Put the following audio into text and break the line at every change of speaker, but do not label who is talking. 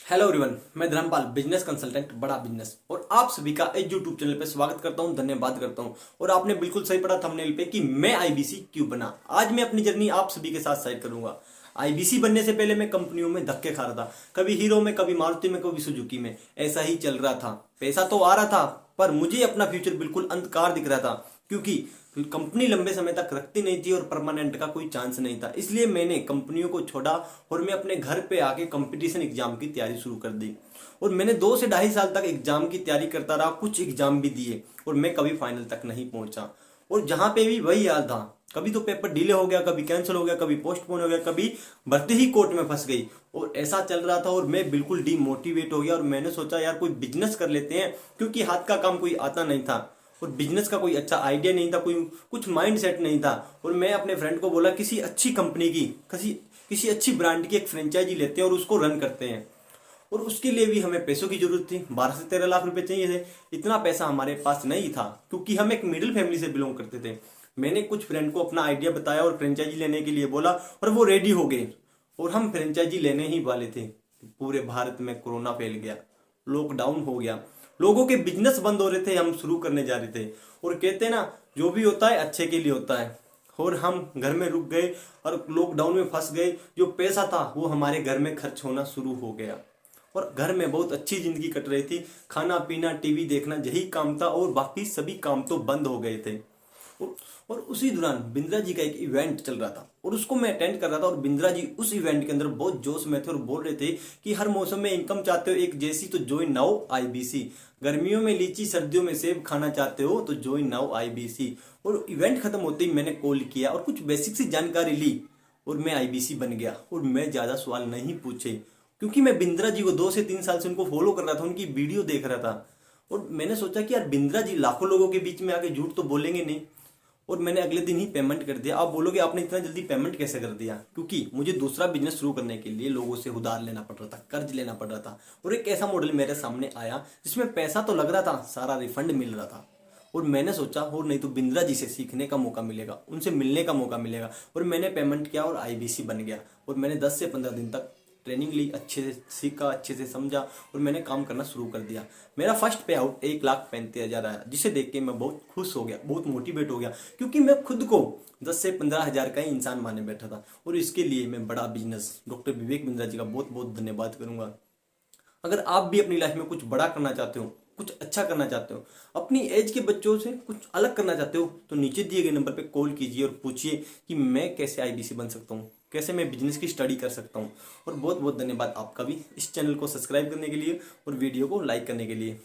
Hello everyone, मैं Dharmpal business consultant बड़ा business और आप सभी का इस यूट्यूब चैनल पे स्वागत करता हूं, धन्यवाद करता हूं। और आपने बिल्कुल सही पढ़ा थंबनेल पे कि मैं आईबीसी क्यों बना। आज मैं अपनी जर्नी आप सभी के साथ शेयर करूंगा। आईबीसी बनने से पहले मैं कंपनियों में धक्के खा रहा था, कभी हीरो में, कभी मारुति में, कभी सुजुकी में, ऐसा ही चल रहा था। पैसा तो आ रहा था पर मुझे अपना फ्यूचर बिल्कुल अंधकार दिख रहा था, क्योंकि कंपनी लंबे समय तक रखती नहीं थी और परमानेंट का कोई चांस नहीं था। इसलिए मैंने कंपनियों को छोड़ा और मैं अपने घर पे आके कंपटीशन एग्जाम की तैयारी शुरू कर दी। और मैंने 2 से 2.5 साल तक एग्जाम की तैयारी करता रहा, कुछ एग्जाम भी दिए और मैं कभी फाइनल तक नहीं पहुंचा। और जहां पे भी वही हाल था, कभी तो पेपर डिले हो गया, कभी कैंसिल हो गया, कभी पोस्टपोन हो गया, कभी भर्ती ही कोर्ट में फंस गई। और ऐसा चल रहा था और मैं बिल्कुल डीमोटिवेट हो गया और मैंने सोचा यार कोई बिजनेस कर लेते हैं, क्योंकि हाथ का काम कोई आता नहीं था और बिजनेस का कोई अच्छा आइडिया नहीं था, कोई कुछ माइंड सेट नहीं था। और मैं अपने फ्रेंड को बोला किसी अच्छी कंपनी की, किसी अच्छी ब्रांड की एक फ्रेंचाइजी लेते हैं और उसको रन करते हैं। और उसके लिए भी हमें पैसों की जरूरत थी, 12 से 13 लाख रुपए चाहिए थे। इतना पैसा हमारे पास नहीं था क्योंकि हम एक मिडिल फैमिली से बिलोंग करते थे। मैंने कुछ फ्रेंड को अपना आइडिया बताया और फ्रेंचाइजी लेने के लिए बोला और वो रेडी हो गए और हम फ्रेंचाइजी लेने ही वाले थे। पूरे भारत में कोरोना फैल गया, लॉकडाउन हो गया, लोगों के बिजनेस बंद हो रहे थे, हम शुरू करने जा रहे थे। और कहते ना, जो भी होता है अच्छे के लिए होता है। और हम घर में रुक गए और लॉकडाउन में फंस गए। जो पैसा था वो हमारे घर में खर्च होना शुरू हो गया और घर में बहुत अच्छी जिंदगी कट रही थी। खाना पीना टीवी देखना यही काम था और बाकी सभी काम तो बंद हो गए थे। और उसी दौरान बिंद्रा जी का एक इवेंट चल रहा था और उसको मैं अटेंड कर रहा था। और बिंद्रा जी उस इवेंट के अंदर बहुत जोश में थे और बोल रहे थे कि हर मौसम में इनकम चाहते हो एक जैसी तो ज्वाइन नाउ आईबीसी। गर्मियों में लीची, सर्दियों में सेब खाना चाहते हो तो ज्वाइन नाउ आईबीसी। और इवेंट खत्म होते ही मैंने कॉल किया और कुछ बेसिक सी जानकारी ली और मैं आईबीसी बन गया। और मैं ज्यादा सवाल नहीं पूछे क्योंकि मैं बिंद्रा जी को 2 से 3 साल से उनको फॉलो कर रहा था, उनकी वीडियो देख रहा था। और मैंने सोचा कि यार बिंद्रा जी लाखों लोगों के बीच में आके झूठ तो बोलेंगे नहीं। और मैंने अगले दिन ही पेमेंट कर दिया। आप बोलोगे आपने इतना जल्दी पेमेंट कैसे कर दिया? क्योंकि मुझे दूसरा बिजनेस शुरू करने के लिए लोगों से उधार लेना पड़ रहा था, कर्ज लेना पड़ रहा था। और एक ऐसा मॉडल मेरे सामने आया जिसमें पैसा तो लग रहा था, सारा रिफंड मिल रहा था। और मैंने सोचा और नहीं तो बिंद्रा जी से सीखने का मौका मिलेगा, उनसे मिलने का मौका मिलेगा। और मैंने पेमेंट किया और आईबीसी बन गया। और मैंने 10 से 15 दिन तक ट्रेनिंग ली, अच्छे से सीखा, अच्छे से समझा और मैंने काम करना शुरू कर दिया। मेरा फर्स्ट पे आउट 1,35,000 आया, जिसे देख के मैं बहुत खुश हो गया, बहुत मोटिवेट हो गया, क्योंकि मैं खुद को 10 से 15 हजार का ही इंसान माने बैठा था। और इसके लिए मैं बड़ा बिजनेस डॉक्टर विवेक बिंद्रा जी का बहुत बहुत धन्यवाद करूंगा। अगर आप भी अपनी लाइफ में कुछ बड़ा करना चाहते हो, कुछ अच्छा करना चाहते हो, अपनी एज के बच्चों से कुछ अलग करना चाहते हो, तो नीचे दिए गए नंबर पे कॉल कीजिए और पूछिए कि मैं कैसे आईबीसी बन सकता हूँ, कैसे मैं बिजनेस की स्टडी कर सकता हूँ। और बहुत बहुत धन्यवाद आपका भी इस चैनल को सब्सक्राइब करने के लिए और वीडियो को लाइक करने के लिए।